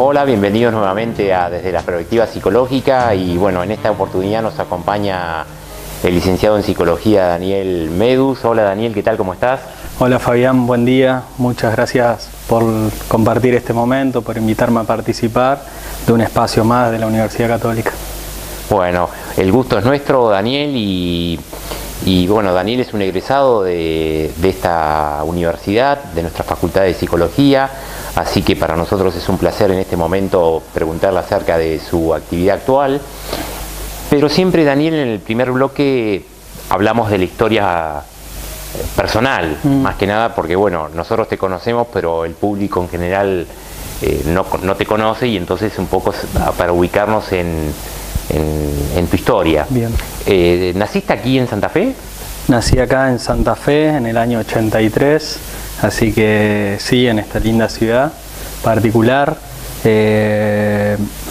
Hola, bienvenidos nuevamente a Desde la Perspectiva Psicológica y bueno, en esta oportunidad nos acompaña el licenciado en Psicología Daniel Medus. Hola Daniel, ¿qué tal? ¿Cómo estás? Hola Fabián, buen día. Muchas gracias por compartir este momento, por invitarme a participar de un espacio más de la Universidad Católica. Bueno, el gusto es nuestro, Daniel, y bueno, Daniel es un egresado de esta universidad, de nuestra Facultad de Psicología, así que para nosotros es un placer en este momento preguntarle acerca de su actividad actual. Pero siempre, Daniel, en el primer bloque hablamos de la historia personal, más que nada porque, bueno, nosotros te conocemos, pero el público en general no te conoce, y entonces un poco para ubicarnos en tu historia. Bien. ¿Naciste aquí en Santa Fe? Nací acá en Santa Fe en el año 83, así que sí, en esta linda ciudad particular.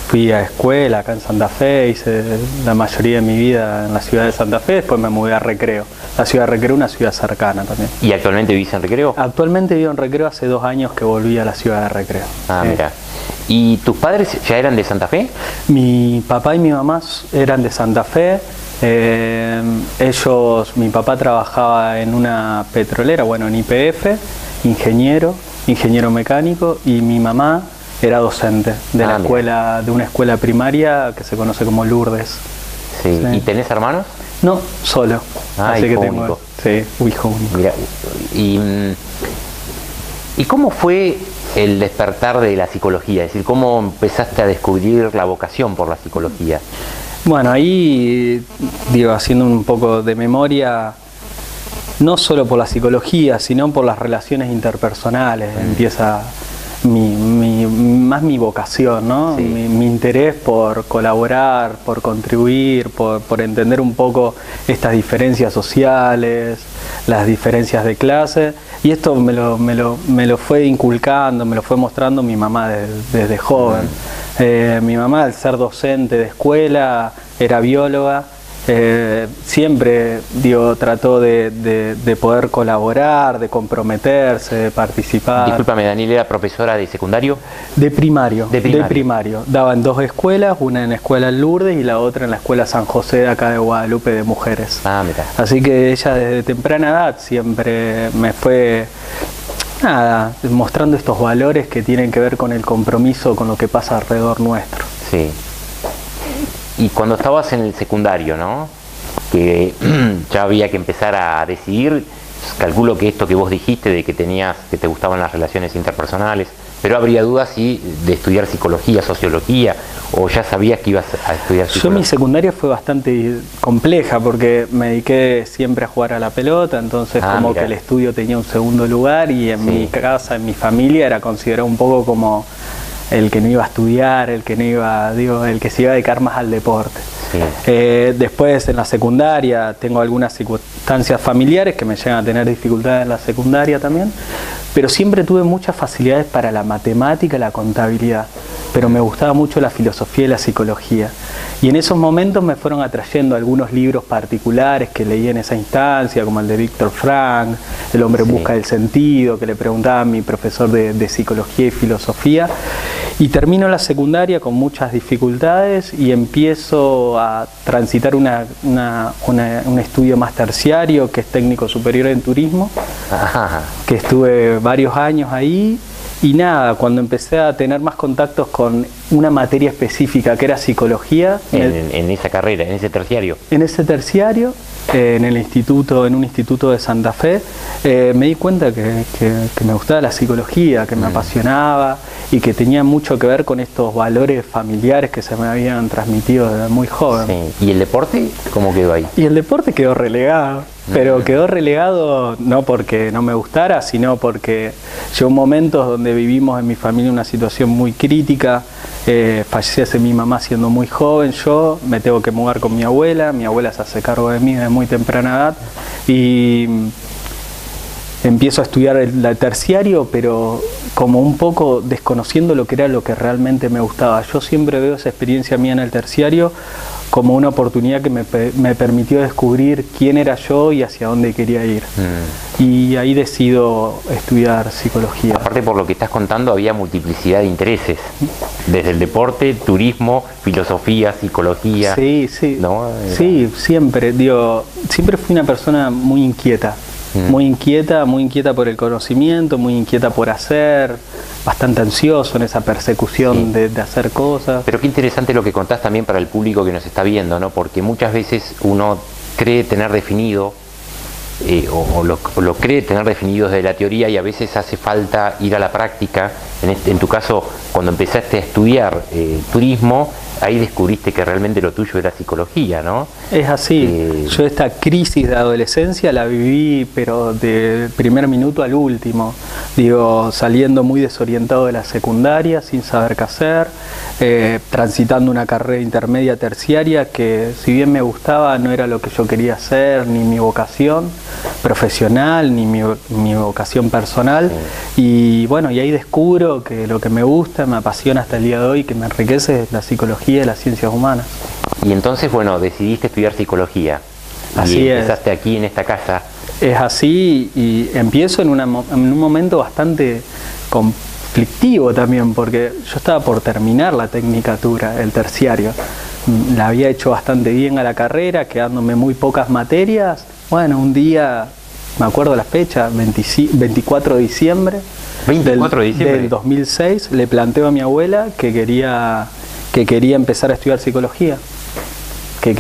Fui a escuela acá en Santa Fe, hice la mayoría de mi vida en la ciudad de Santa Fe, después me mudé a Recreo. La ciudad de Recreo, una ciudad cercana también. ¿Y actualmente vivís en Recreo? Actualmente vivo en Recreo, hace 2 años que volví a la ciudad de Recreo. Ah, mira. ¿Y tus padres ya eran de Santa Fe? Mi papá y mi mamá eran de Santa Fe. Mi papá trabajaba en una petrolera, bueno, en YPF, ingeniero mecánico, y mi mamá era docente de de una escuela primaria que se conoce como Lourdes. Sí. ¿Y tenés hermanos? No, solo. Así que único. Hijo único. Mira, ¿y cómo fue el despertar de la psicología? Es decir, ¿cómo empezaste a descubrir la vocación por la psicología? Bueno, ahí, haciendo un poco de memoria, no solo por la psicología, sino por las relaciones interpersonales, empieza más mi vocación, ¿no? Sí. Mi interés por colaborar, por contribuir, por entender un poco estas diferencias sociales, las diferencias de clase, y esto me lo fue inculcando, me lo fue mostrando mi mamá desde joven. Mi mamá, al ser docente de escuela, era bióloga. Siempre trató de poder colaborar, de comprometerse, de participar. Discúlpame, Daniel, ¿era profesora de secundario? De primario. Daba en 2 escuelas, una en la escuela Lourdes y la otra en la escuela San José de acá de Guadalupe, de mujeres. Ah, mira. Así que ella desde temprana edad siempre me fue mostrando estos valores que tienen que ver con el compromiso con lo que pasa alrededor nuestro. Sí. Y cuando estabas en el secundario, ¿no? Que ya había que empezar a decidir, calculo que esto que vos dijiste de que te gustaban las relaciones interpersonales, pero habría dudas de estudiar psicología, sociología, o ya sabías que ibas a estudiar psicología. Mi secundaria fue bastante compleja porque me dediqué siempre a jugar a la pelota, entonces que el estudio tenía un segundo lugar, y en mi casa, en mi familia, era considerado un poco como el que no iba a estudiar, el que se iba a dedicar más al deporte. Sí. Después, en la secundaria, tengo algunas circunstancias familiares que me llegan a tener dificultades en la secundaria también, pero siempre tuve muchas facilidades para la matemática y la contabilidad, pero me gustaba mucho la filosofía y la psicología. Y en esos momentos me fueron atrayendo algunos libros particulares que leí en esa instancia, como el de Víctor Frank, El hombre en busca del sentido, que le preguntaba a mi profesor de psicología y filosofía. Y termino la secundaria con muchas dificultades y empiezo a transitar un estudio más terciario, que es técnico superior en turismo, que estuve varios años ahí. Y cuando empecé a tener más contactos con una materia específica que era psicología. En esa carrera, en ese terciario. En ese terciario, en un instituto de Santa Fe, me di cuenta que me gustaba la psicología, que me apasionaba y que tenía mucho que ver con estos valores familiares que se me habían transmitido desde muy joven. Sí. ¿Y el deporte cómo quedó ahí? Y el deporte quedó relegado. Pero quedó relegado no porque no me gustara, sino porque llegó un momento donde vivimos en mi familia una situación muy crítica. Fallece mi mamá siendo muy joven, yo me tengo que mudar con mi abuela se hace cargo de mí desde muy temprana edad, y empiezo a estudiar el terciario, pero como un poco desconociendo lo que era lo que realmente me gustaba. Yo siempre veo esa experiencia mía en el terciario como una oportunidad que me permitió descubrir quién era yo y hacia dónde quería ir. Y ahí decido estudiar psicología. Aparte, por lo que estás contando, había multiplicidad de intereses, desde el deporte, turismo, filosofía, psicología. Sí, sí, ¿no? Sí, siempre, siempre fui una persona muy inquieta. Muy inquieta por el conocimiento, muy inquieta por hacer, bastante ansioso en esa persecución de hacer cosas. Pero qué interesante lo que contás también para el público que nos está viendo, ¿no? Porque muchas veces uno cree tener definido, o lo cree tener definido desde la teoría, y a veces hace falta ir a la práctica. En tu caso, cuando empezaste a estudiar turismo, ahí descubriste que realmente lo tuyo era psicología, ¿no? Es así. Yo esta crisis de adolescencia la viví, pero del primer minuto al último. Saliendo muy desorientado de la secundaria, sin saber qué hacer, transitando una carrera intermedia terciaria que, si bien me gustaba, no era lo que yo quería hacer, ni mi vocación profesional, ni mi vocación personal. Y bueno, y ahí descubro que lo que me gusta, me apasiona hasta el día de hoy, que me enriquece, es la psicología y las ciencias humanas. Y entonces, bueno, decidiste estudiar psicología. Así y empezaste aquí en esta casa. Es así, y empiezo en un momento bastante conflictivo también, porque yo estaba por terminar la tecnicatura, el terciario. La había hecho bastante bien a la carrera, quedándome muy pocas materias. Bueno, un día, me acuerdo la fecha, 24 de diciembre, 24 de diciembre del 2006, le planteo a mi abuela que quería empezar a estudiar psicología. Que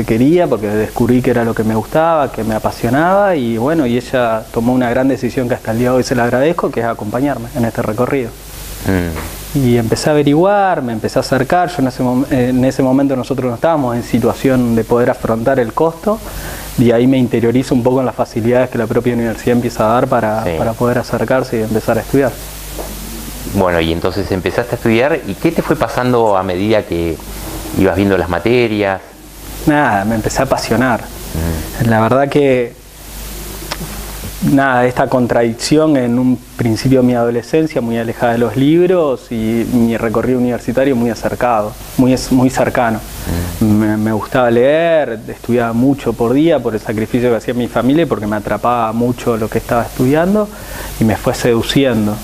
quería, porque descubrí que era lo que me gustaba, que me apasionaba, y bueno, y ella tomó una gran decisión que hasta el día de hoy se la agradezco, que es acompañarme en este recorrido. Y empecé a averiguar, me empecé a acercar. Yo en ese momento nosotros no estábamos en situación de poder afrontar el costo, y ahí me interiorizo un poco en las facilidades que la propia universidad empieza a dar para poder acercarse y empezar a estudiar. Bueno, y entonces empezaste a estudiar, ¿y qué te fue pasando a medida que ibas viendo las materias? Nada, me empecé a apasionar. La verdad que esta contradicción en un principio de mi adolescencia, muy alejada de los libros, y mi recorrido universitario muy acercado, muy cercano. Me gustaba leer, estudiaba mucho por día por el sacrificio que hacía mi familia y porque me atrapaba mucho lo que estaba estudiando, y me fue seduciendo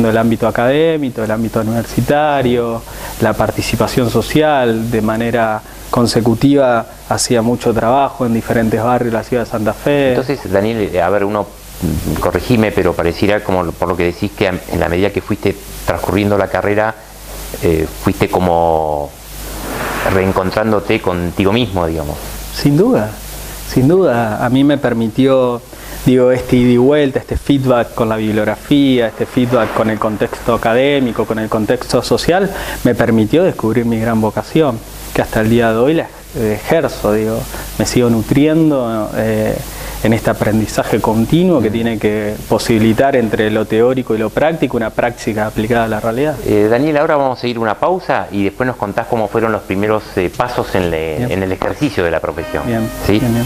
el ámbito académico, el ámbito universitario, la participación social. De manera consecutiva hacía mucho trabajo en diferentes barrios de la ciudad de Santa Fe. Entonces, Daniel, a ver, corregime, pero pareciera, como por lo que decís, que en la medida que fuiste transcurriendo la carrera, fuiste como reencontrándote contigo mismo, digamos. Sin duda, a mí me permitió, este ida y vuelta, este feedback con la bibliografía, este feedback con el contexto académico, con el contexto social, me permitió descubrir mi gran vocación, que hasta el día de hoy la ejerzo, me sigo nutriendo en este aprendizaje continuo que tiene que posibilitar entre lo teórico y lo práctico una práctica aplicada a la realidad. Daniel, ahora vamos a ir a una pausa y después nos contás cómo fueron los primeros pasos en el ejercicio de la profesión. Bien, ¿sí? Bien.